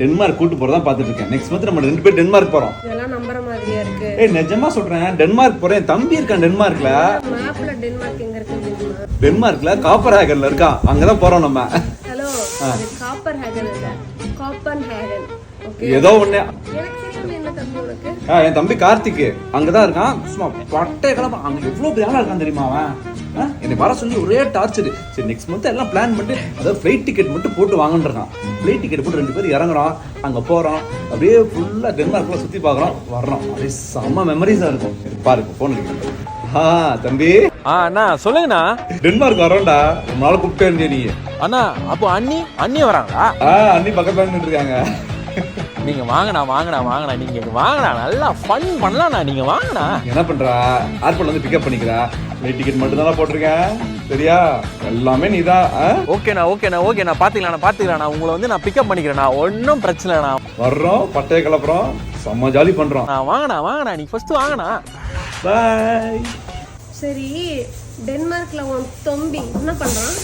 Denmark கூட்டு போறதா பாத்துட்டு இருக்கேன். நெக்ஸ்ட் மந்த் நம்ம 2 பேர் டென்மார்க் போறோம். இதெல்லாம் நம்பற மாதிரியா இருக்கு. ஏய் நிஜமா சொல்றேன், டென்மார்க் போறேன். என் தம்பி இருக்கான் டென்மார்க்ல. மேப்ல டென்மார்க் எங்க இருக்கு தெரியுமா? டென்மார்க்ல காப்பர்ஹேகன்ல இருக்கான். அங்கதான் போறோம் நம்ம. ஹலோ, அது காப்பர்ஹேகன் இல்ல, கோப்பன்ஹேகன். ஓகே, ஏதோ ஒண்ணு. எனக்கு தெரியும் என்ன தம்பி உனக்கு. என் தம்பி கார்த்திக் அங்கதான் இருக்கான். சும்மா பட்டை கிளம்ப. அங்க எவ்வளவு பெரிய ஆளா இருக்கான் தெரியுமா அவன்? என்னை வர சொல்லி ஒரே டார்ச்சர். சரி நெக்ஸ்ட் மந்த் எல்லாம் பிளான் பண்ணிட்டு அதாவது ஃப்ளைட் டிக்கெட் மட்டும் போட்டு வாங்கன்னு இருக்கான். ஃப்ளைட் டிக்கெட் போட்டு 2 பேர் இறங்குறோம், அங்க போறோம், அப்படியே ஃபுல்லா டென்மார்க்ல சுத்தி பாக்குறோம், வர்றோம். அப்படியே செம்ம மெமரிஸா இருக்கும். பாருங்க போன் அடிக்கிறேன். தம்பி அண்ணா சொல்லுங்கண்ணா. டென்மார்க் வரோம்டா. ரொம்ப நாள் கூப்பிட்டே இருந்தே நீ. அண்ணா அப்போ அண்ணி வராங்களா? அண்ணி பக்கத்துல நின்று இருக்காங்க. நீங்க வாங்கண்ணா நீங்க வாங்கண்ணா, நல்லா ஃபன் பண்ணலாம்ண்ணா. நீங்க வாங்கண்ணா. என்ன பண்றா? ஏர்போர்ட்ல வந்து பிக்கப் பண்ணிக்கிறா. ஃப்ளைட் டிக்கெட் மட்டும் தான் போட்டிருக்கேன், சரியா? எல்லாமே நீதான். ஓகேண்ணா பாத்துக்கலாம். உங்களை வந்து நான் பிக்கப் பண்ணிக்கிறேண்ணா, ஒன்றும் பிரச்சனை இல்லைண்ணா. வர்றோம், பட்டையை கிளப்புறோம், செம்ம ஜாலி பண்றோம். வாங்கண்ணா நீ ஃபர்ஸ்ட் வாங்கண்ணா. பாய். சரி, டென்மார்க்ல உன் தம்பி என்ன பண்றான்?